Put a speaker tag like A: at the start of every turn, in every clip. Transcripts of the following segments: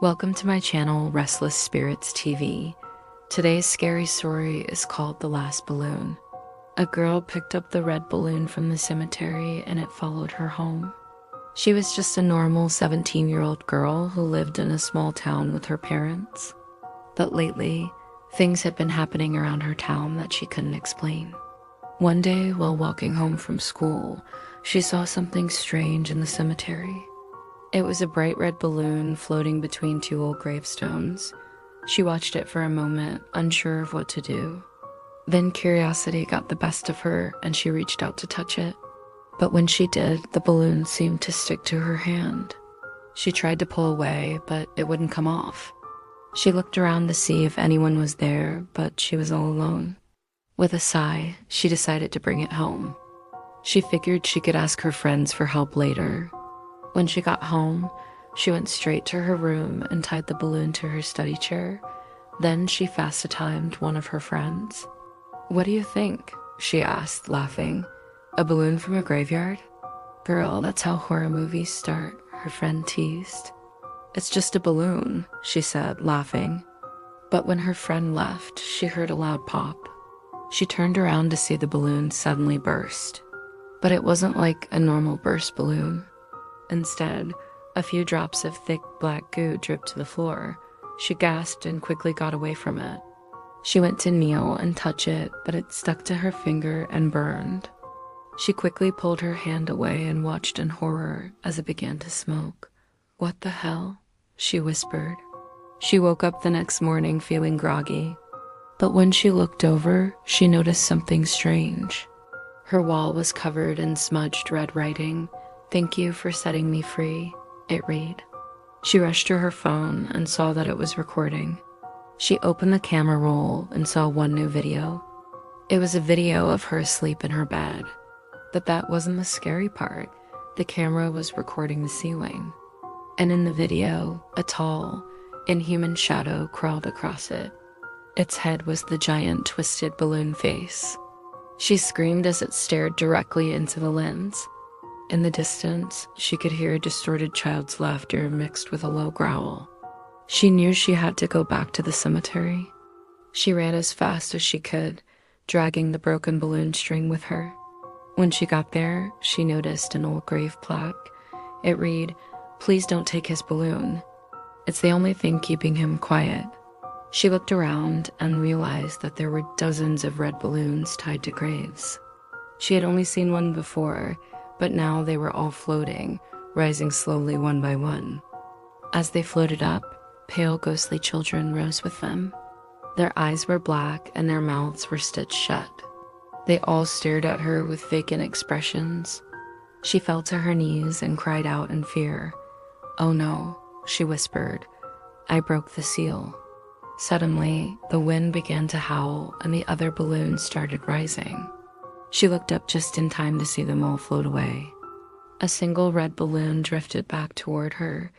A: Welcome to my channel, Restless Spirits TV. Today's scary story is called The Last Balloon. A girl picked up the red balloon from the cemetery and it followed her home. She was just a normal 17-year-old girl who lived in a small town with her parents. But lately, things had been happening around her town that she couldn't explain. One day, while walking home from school, she saw something strange in the cemetery. It was a bright red balloon floating between two old gravestones. She watched it for a moment, unsure of what to do. Then curiosity got the best of her and she reached out to touch it. But when she did, the balloon seemed to stick to her hand. She tried to pull away, but it wouldn't come off. She looked around to see if anyone was there, but she was all alone. With a sigh, she decided to bring it home. She figured she could ask her friends for help later. When she got home, she went straight to her room and tied the balloon to her study chair. Then she fast-timed one of her friends. "What do you think?" she asked, laughing. "A balloon from a graveyard?" "Girl, that's how horror movies start," her friend teased. "It's just a balloon," she said, laughing. But when her friend left, she heard a loud pop. She turned around to see the balloon suddenly burst. But it wasn't like a normal burst balloon. Instead, a few drops of thick black goo dripped to the floor. She gasped and quickly got away from it. She went to kneel and touch it, but it stuck to her finger and burned. She quickly pulled her hand away and watched in horror as it began to smoke. "What the hell?" she whispered. She woke up the next morning feeling groggy. But when she looked over, she noticed something strange. Her wall was covered in smudged red writing. "Thank you for setting me free," it read. She rushed to her phone and saw that it was recording. She opened the camera roll and saw one new video. It was a video of her asleep in her bed. But that wasn't the scary part. The camera was recording the ceiling. And in the video, a tall, inhuman shadow crawled across it. Its head was the giant twisted balloon face. She screamed as it stared directly into the lens. In the distance, she could hear a distorted child's laughter mixed with a low growl. She knew she had to go back to the cemetery. She ran as fast as she could, dragging the broken balloon string with her. When she got there, she noticed an old grave plaque. It read, "Please don't take his balloon. It's the only thing keeping him quiet." She looked around and realized that there were dozens of red balloons tied to graves. She had only seen one before, but now they were all floating, rising slowly one by one. As they floated up, pale ghostly children rose with them. Their eyes were black and their mouths were stitched shut. They all stared at her with vacant expressions. She fell to her knees and cried out in fear. "Oh no," she whispered. "I broke the seal." Suddenly, the wind began to howl and the other balloons started rising. She looked up just in time to see them all float away. A single red balloon drifted back toward her,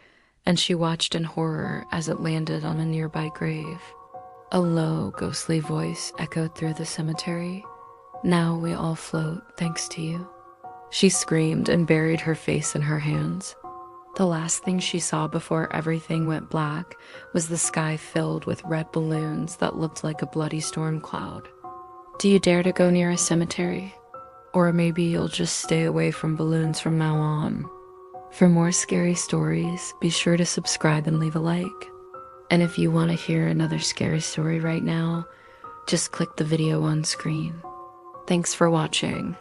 A: and she watched in horror as it landed on a nearby grave. A low, ghostly voice echoed through the cemetery. "Now we all float, thanks to you." She screamed and buried her face in her hands. The last thing she saw before everything went black was the sky filled with red balloons that looked like a bloody storm cloud. Do you dare to go near a cemetery? Or maybe you'll just stay away from balloons from now on. For more scary stories, be sure to subscribe and leave a like. And if you want to hear another scary story right now, just click the video on screen. Thanks for watching.